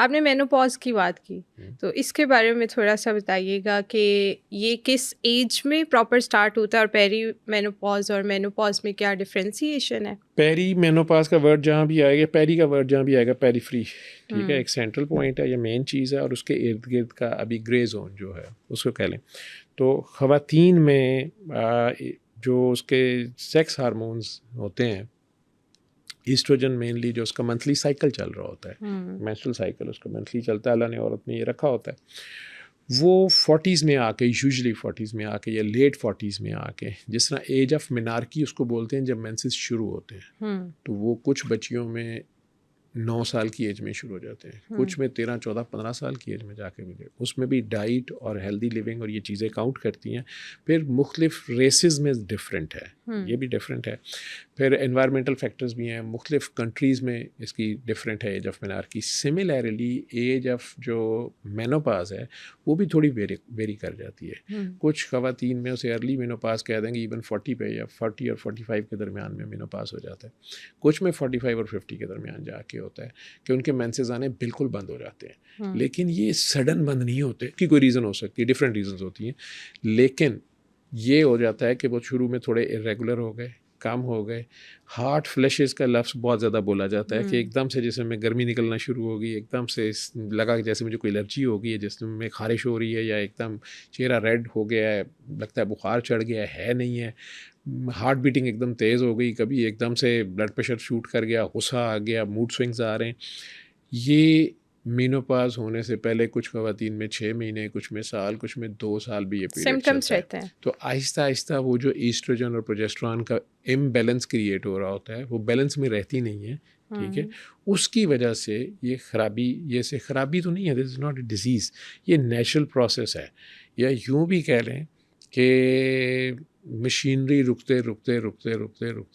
आपने मेनोपॉज़ की बात की, तो इसके बारे में थोड़ा-सा बताइएगा कि ये किस एज में प्रॉपर स्टार्ट होता है और पेरी मेनोपॉज़ और मेनोपॉज़ में क्या डिफरेंशिएशन है? पेरी मेनोपास का वर्ड जहाँ भी आएगा, पेरी का वर्ड जहाँ भी आएगा, पेरी फ्री, ठीक है, हुँ, एक सेंट्रल पॉइंट है, ये मेन चीज़ है, और उसके इर्द गिर्द का अभी ग्रे जोन जो है उसको कह लें। तो ख़वातीन में जो उसके सेक्स हार्मोन्स होते हैं, ईस्ट्रोजन मेनली, जो उसका मंथली साइकिल चल रहा होता है, हुँ, मेंस्ट्रुअल साइकिल उसका मंथली चलता है, अल्लाह ने औरत में ये रखा होता है, वो 40s में आके, यूजुअली 40s में आके या लेट 40s में आके, जिस तरह एज ऑफ मिनार्की उसको बोलते हैं, जब मेंसेस शुरू होते हैं, हुँ, तो वो कुछ बच्चियों में 9 साल की एज में शुरू हो जाते हैं, हुँ, कुछ में 13, 14, 15 साल की एज में जाके मिले। उसमें भी डाइट और हेल्दी लिविंग और ये चीज़ें काउंट करती हैं। फिर मुख्तलिफ रेसेस में डिफरेंट है, ये हुँ, भी डिफरेंट है। फिर एनवायरमेंटल फैक्टर्स भी हैं, मुख्तलिफ कंट्रीज़ में इसकी डिफरेंट है age of menarche. Similarly age of जो मेनोपाज है वो भी थोड़ी वेरी कर जाती है। हुँ, कुछ ख़वातीन में उसे अर्ली मेनोपाज कह देंगे, इवन 40 पे, या 40 और 45 के दरमियान में मेनोपाज हो जाता है। कुछ में 45 और 50 के दरमियान जाके होता है कि उनके मेंसेस आने बिल्कुल बंद हो जाते हैं। हुँ, लेकिन ये सडन बंद नहीं होते, कि कोई रीज़न हो सकती है, डिफरेंट रीज़न्स होती हैं, लेकिन ये हो जाता है कि वो शुरू में थोड़े इरेगुलर हो गए, कम हो गए। हार्ट फ्लैशेस का लफ्ज़ बहुत ज़्यादा बोला जाता है कि हुँ, एकदम से जैसे में गर्मी निकलना शुरू हो गई, एकदम से लगा कि जैसे मुझे कोई एलर्जी हो गई है, जिसमें में खारिश हो रही है, या एकदम चेहरा रेड हो गया है, लगता है बुखार चढ़ गया है नहीं है। हार्ट बीटिंग एकदम तेज़ हो गई, कभी एकदम से ब्लड प्रेशर शूट कर गया, गुस्सा आ गया, मूड स्विंग्स आ रहे हैं। ये मेनोपॉज़ होने से पहले कुछ ख़वातीन में 6 महीने, कुछ में साल, कुछ में 2 साल भी ये पीरियड सिम्पटम्स चलता है। रहते हैं। तो आहिस्ता-आहिस्ता वो जो ईस्ट्रोजन और प्रोजेस्टेरॉन का इम्बैलेंस क्रिएट हो रहा होता है, वो बैलेंस में रहती नहीं है, ठीक है? हुँ, उसकी वजह से ये खराबी, ये से खराबी तो नहीं है, this is not a disease, ये नेचुरल प्रोसेस है। या यूँ भी कह लें कि मशीनरी रुकते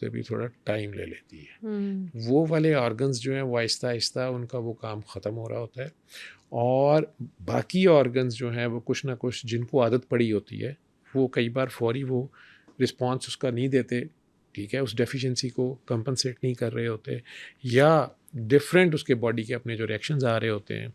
भी थोड़ा टाइम ले लेती है। हुँ, वो वाले ऑर्गन्स जो हैं वो आहिस्ता-आहिस्ता उनका वो काम ख़त्म हो रहा होता है, और बाकी ऑर्गन्स जो हैं वो कुछ ना कुछ, जिनको आदत पड़ी होती है, वो कई बार फ़ौरी वो रिस्पॉन्स उसका नहीं देते, ठीक है? उस डेफ़िशिएंसी को कंपनसेट नहीं कर रहे होते, या डिफ़रेंट उसके बॉडी के अपने जो रिएक्शंस आ रहे होते हैं,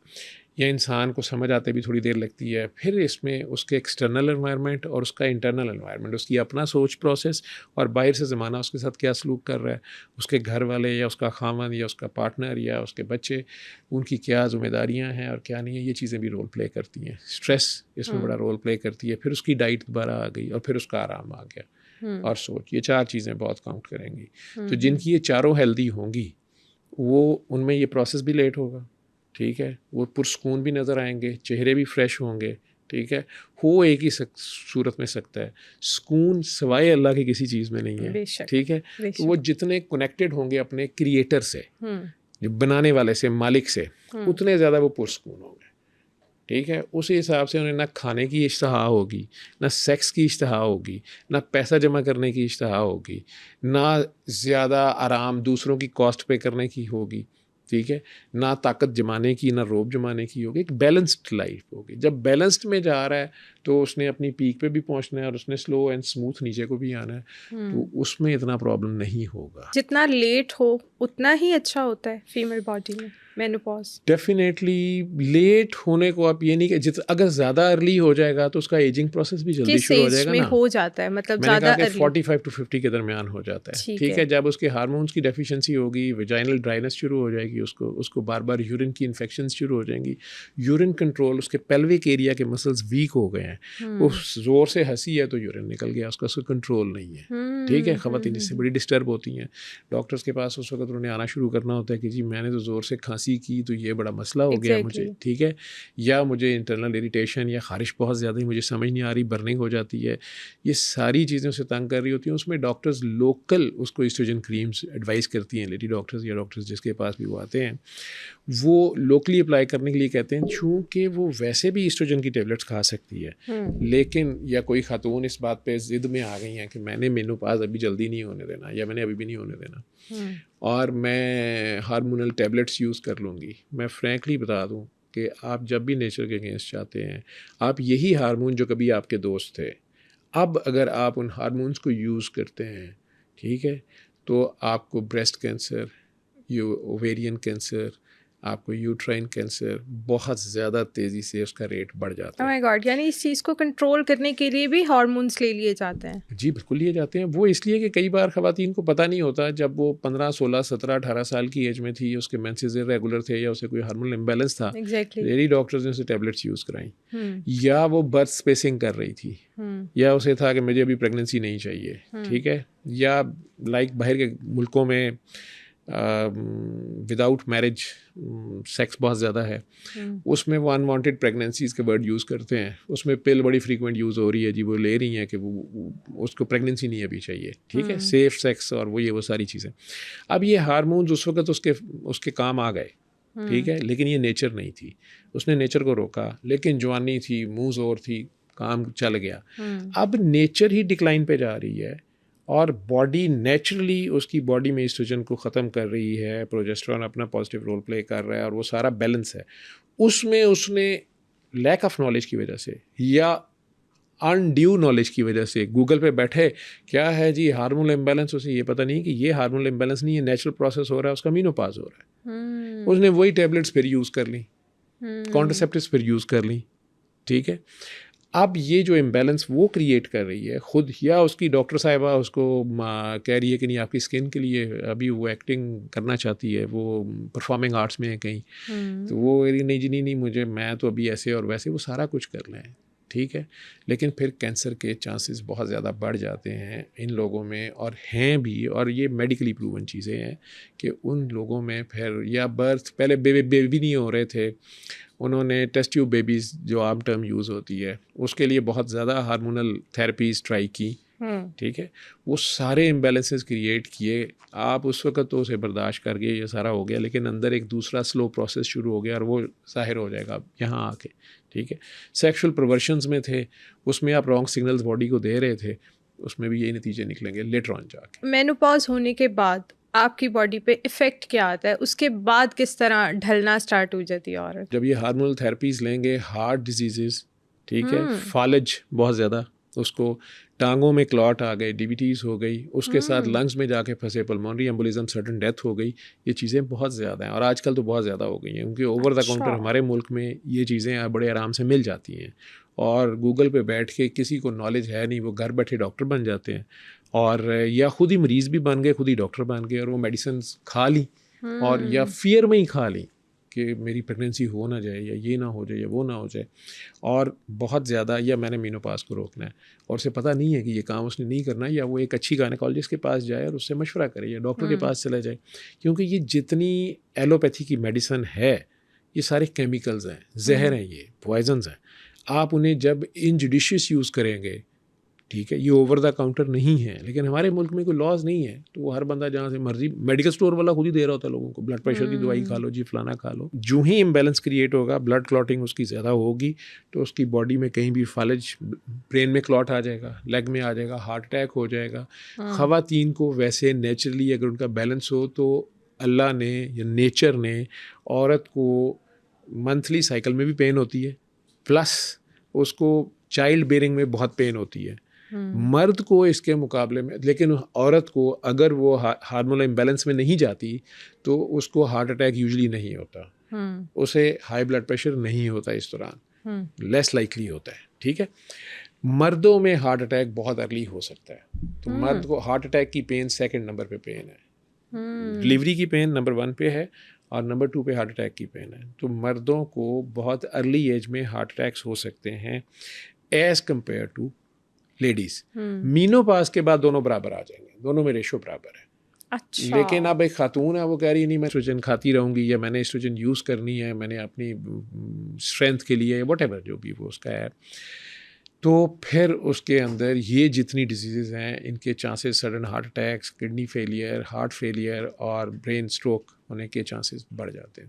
या इंसान को समझ आते भी थोड़ी देर लगती है। फिर इसमें उसके एक्सटर्नल एनवायरनमेंट और उसका इंटरनल एनवायरनमेंट, उसकी अपना सोच प्रोसेस, और बाहर से ज़माना उसके साथ क्या सलूक कर रहा है, उसके घर वाले या उसका खामन या उसका पार्टनर या उसके बच्चे, उनकी क्या ज़िम्मेदारियाँ हैं और क्या नहीं है, ये चीज़ें भी रोल प्ले करती हैं। स्ट्रेस इसमें बड़ा हुँ, रोल प्ले करती है। फिर उसकी डाइट दोबारा आ गई, और फिर उसका आराम आ गया, हुँ, और सोच, ये 4 चीज़ें बहुत काउंट करेंगी। हुँ, तो हुँ, जिनकी ये चारों हेल्दी होंगी, वो उनमें ये प्रोसेस भी लेट होगा, ठीक है? वो पुरस्कून भी नज़र आएँगे, चेहरे भी फ्रेश होंगे, ठीक है? हो एक ही सूरत में सकता है, सुकून सिवाय अल्लाह की किसी चीज़ में नहीं है, बेशक, ठीक है? तो बेशक। वो जितने कनेक्टेड होंगे अपने क्रिएटर से, हुँ, जो बनाने वाले से, मालिक से, हुँ, उतने ज़्यादा वो पुरस्कून होंगे, ठीक है? उस हिसाब से उन्हें ना खाने की इश्तहा होगी, ना सेक्स की इश्तहा होगी, ना पैसा जमा करने की इश्तहा होगी, ना ज़्यादा आराम दूसरों की कॉस्ट पे करने की होगी, ठीक है? ना ताकत जमाने की, ना रोब जमाने की होगी, एक बैलेंस्ड लाइफ होगी। जब बैलेंस्ड में जा रहा है, तो उसने अपनी पीक पे भी पहुँचना है, और उसने स्लो एंड स्मूथ नीचे को भी आना है, तो हुँ। उसमें इतना प्रॉब्लम नहीं होगा। जितना लेट हो, उतना ही अच्छा होता है फीमेल बॉडी में, मेनोपॉज़। डेफ़िनेटली लेट होने को आप ये नहीं, कि अगर ज़्यादा अर्ली हो जाएगा तो उसका एजिंग प्रोसेस भी जल्दी किस शुरू हो एज जाएगा में ना। हो जाता है मतलब मैंने कहा ज़्यादा कि अर्ली? 45 टू 50 के दरमियान हो जाता है, ठीक ठीक है। है? जब उसके हार्मोन्स की डेफिशिएंसी होगी, वेजाइनल ड्राइनेस शुरू हो जाएगी, उसको उसको बार-बार यूरिन की इन्फेक्शंस शुरू हो जाएंगी। यूरिन कंट्रोल, उसके पेल्विक एरिया के मसल्स वीक हो गए हैं। वो हुँ। ज़ोर से हँसी है तो यूरिन निकल गया, उसका उसका कंट्रोल नहीं है, ठीक है? हुँ, हुँ, ख़वातीन हुँ, इससे हुँ। बड़ी डिस्टर्ब होती हैं। डॉक्टर्स के पास उस वक़्त उन्होंने आना शुरू करना होता है कि जी मैंने तो ज़ोर से खाँसी की, तो ये बड़ा मसला हो गया मुझे, एग्ज़ैक्टली। ठीक है? या मुझे इंटरनल इरिटेशन या ख़ारिश बहुत ज़्यादा ही, मुझे समझ नहीं आ रही, बर्निंग हो जाती है। ये सारी चीज़ें उसे तंग कर रही होती हैं। उसमें डॉक्टर्स लोकल उसको एस्ट्रोजन क्रीम्स एडवाइस करती हैं, लेडी डॉक्टर्स या डॉक्टर्स जिसके पास भी वो आते हैं, वो लोकली अप्लाई करने के लिए कहते हैं, चूँकि वो वैसे भी एस्ट्रोजन की टेबलेट्स खा सकती है। हुँ, लेकिन या कोई खातून इस बात पे ज़िद में आ गई हैं कि मैंने मेनोपॉज़ अभी जल्दी नहीं होने देना, या मैंने अभी भी नहीं होने देना, हुँ, और मैं हार्मोनल टैबलेट्स यूज़ कर लूँगी। मैं फ्रैंकली बता दूँ कि आप जब भी नेचर के अगेंस्ट जाते हैं, आप यही हार्मोन जो कभी आपके दोस्त थे, अब अगर आप उन हार्मोन्स को यूज़ करते हैं, ठीक है, तो आपको ब्रेस्ट कैंसर, ओवेरियन कैंसर, आपको यूट्राइन कैंसर बहुत ज़्यादा तेज़ी से उसका रेट बढ़ जाता ओह है। माय गॉड, यानी इस चीज़ को कंट्रोल करने के लिए भी हार्मोन्स ले लिए जाते हैं। जी, बिल्कुल लिए जाते हैं। वो इसलिए कि कई बार ख़वातीन को पता नहीं होता, जब वो 15, 16, 17, 18 साल की एज में थी, उसके मेंसेस इर्रेगुलर थे या उसे कोई हार्मोनल इम्बैलेंस था, एग्जैक्टली। लेडी डॉक्टर्स ने उसे टैबलेट्स यूज़ कराईं। हम्म। या वो बर्थ स्पेसिंग कर रही थी, हम्म। या उसे था कि मुझे अभी प्रेगनेंसी नहीं चाहिए, ठीक है? या लाइक बाहर के मुल्कों में विदाउट मैरिज सेक्स बहुत ज़्यादा है, उसमें वो अनवांटेड प्रेगनेंसीज़ के वर्ड यूज़ करते हैं, उसमें पिल बड़ी फ्रीक्वेंट यूज़ हो रही है जी, वो ले रही हैं कि वो उसको प्रेगनेंसी नहीं अभी चाहिए, ठीक है? सेफ सेक्स और वो सारी चीज़ें। अब ये हार्मोन्स उस वक्त उसके काम आ गए, ठीक है, लेकिन ये नेचर नहीं थी। उसने नेचर को रोका, लेकिन जवानी थी, मुँह ज़ोर थी, काम चल गया। अब नेचर ही डिक्लाइन पे जा रही है और बॉडी नेचुरली उसकी बॉडी में ईस्ट्रोजन को ख़त्म कर रही है, प्रोजेस्टेरॉन अपना पॉजिटिव रोल प्ले कर रहा है और वो सारा बैलेंस है। उसमें उसने लैक ऑफ नॉलेज की वजह से या अनड्यू नॉलेज की वजह से गूगल पे बैठे, क्या है जी हार्मोनल इम्बैलेंस, उसे ये पता नहीं कि ये हार्मोनल इम्बैलेंस नहीं है, नेचुरल प्रोसेस हो रहा है, उसका मेनोपॉज हो रहा है। उसने वही टैबलेट्स फिर यूज़ कर ली, कॉन्ट्रासेप्टिव्स फिर यूज़ कर ली, ठीक है? अब ये जो इम्बैलेंस वो क्रिएट कर रही है खुद, या उसकी डॉक्टर साहिबा उसको कह रही है कि नहीं आपकी स्किन के लिए, अभी वो एक्टिंग करना चाहती है, वो परफॉर्मिंग आर्ट्स में है कहीं, तो वो कह रही है नहीं जी नहीं मुझे, मैं तो अभी ऐसे और वैसे, वो सारा कुछ कर लें, ठीक है, लेकिन फिर कैंसर के चांसेस बहुत ज़्यादा बढ़ जाते हैं इन लोगों में, और हैं भी, और ये मेडिकली प्रूवन चीज़ें हैं कि उन लोगों में फिर, या बर्थ पहले बेबी नहीं हो रहे थे, उन्होंने टेस्ट ट्यूब बेबीज़ जो आम टर्म यूज़ होती है, उसके लिए बहुत ज़्यादा हार्मोनल थेरेपीज़ ट्राई की, ठीक है, वो सारे इम्बैलेंसेस क्रिएट किए। आप उस वक्त तो उसे बर्दाश्त कर गए, ये सारा हो गया, लेकिन अंदर एक दूसरा स्लो प्रोसेस शुरू हो गया और वो ज़ाहिर हो जाएगा यहाँ आके, ठीक है। सेक्सुअल परवर्शंस में थे, उसमें आप रॉन्ग सिग्नल्स बॉडी को दे रहे थे, उसमें भी यही नतीजे निकलेंगे लेटर ऑन जाके। मेनोपॉज होने के बाद आपकी बॉडी पे इफ़ेक्ट क्या आता है? उसके बाद किस तरह ढलना स्टार्ट हो जाती है औरत? जब ये हार्मोनल थेरेपीज़ लेंगे, हार्ट डिजीज़ेज़, ठीक है, फालज बहुत ज़्यादा, उसको टांगों में क्लॉट आ गए, डीबीटीज़ हो गई, उसके साथ लंग्स में जाके फंसे पल्मोनरी एम्बोलिज्म, सडन डेथ हो गई, ये चीज़ें बहुत ज़्यादा हैं और आजकल तो बहुत ज़्यादा हो गई हैं, क्योंकि ओवर द काउंटर हमारे मुल्क में ये चीज़ें बड़े आराम से मिल जाती हैं, और गूगल पे बैठ के किसी को नॉलेज है नहीं, वो घर बैठे डॉक्टर बन जाते हैं, और या खुद ही मरीज़ भी बन गए, खुद ही डॉक्टर बन गए, और वो मेडिसिन खा ली, और या फियर में ही खा ली कि मेरी प्रेगनेंसी हो ना जाए, या ये ना हो जाए, या वो ना हो जाए, और बहुत ज़्यादा, या मैंने मेनोपॉज को रोकना है, और उसे पता नहीं है कि ये काम उसने नहीं करना है, या वो एक अच्छी गायनेकोलॉजिस्ट के पास जाए और उससे मशवरा करे, या डॉक्टर के पास चला जाए, क्योंकि ये जितनी एलोपैथी की मेडिसिन है, ये सारे केमिकल्स हैं, जहर हैं, ये पॉइजन्स हैं। आप उन्हें जब इनजुडिशियस यूज़ करेंगे, ठीक है, ये ओवर द काउंटर नहीं है, लेकिन हमारे मुल्क में कोई लॉज नहीं है, तो वो हर बंदा जहाँ से मर्जी, मेडिकल स्टोर वाला खुद ही दे रहा होता है लोगों को, ब्लड प्रेशर की दवाई खा लो जी, फलाना खा लो। जो ही इम्बैलेंस क्रिएट होगा, ब्लड क्लॉटिंग उसकी ज़्यादा होगी, तो उसकी बॉडी में कहीं भी फालज, ब्रेन में क्लॉट आ जाएगा, लेग में आ जाएगा, हार्ट अटैक हो जाएगा। ख़वातीन को वैसे नेचुरली अगर उनका बैलेंस हो, तो अल्लाह ने या नेचर ने औरत को मंथली साइकिल में भी पेन होती है, प्लस उसको चाइल्ड बेयरिंग में बहुत पेन होती है। मर्द को इसके मुकाबले में, लेकिन औरत को अगर वो हार्मोनल इम्बैलेंस में नहीं जाती, तो उसको हार्ट अटैक यूजुअली नहीं होता, उसे हाई ब्लड प्रेशर नहीं होता इस दौरान, लेस लाइकली होता है, ठीक है। मर्दों में हार्ट अटैक बहुत अर्ली हो सकता है, तो मर्द को हार्ट अटैक की पेन सेकंड नंबर पे पेन है, डिलीवरी की पेन नंबर 1 पे है, और नंबर 2 पे हार्ट अटैक की पेन है। तो मर्दों को बहुत अर्ली एज में हार्ट अटैक्स हो सकते हैं एज कम्पेयर टू लेडीज़। मीनोपाज के बाद दोनों बराबर आ जाएंगे, दोनों में रेशो बराबर है। अच्छा। लेकिन अब एक खातून है, वो कह रही है नहीं मैं एस्ट्रोजन खाती रहूँगी, या मैंने एस्ट्रोजन यूज़ करनी है, मैंने अपनी स्ट्रेंथ के लिए, व्हाटएवर जो भी वो उसका है, तो फिर उसके अंदर ये जितनी डिजीज़ हैं, इनके chances sudden heart attacks, kidney failure, heart failure और ब्रेन स्ट्रोक होने के चांसेस बढ़ जाते हैं।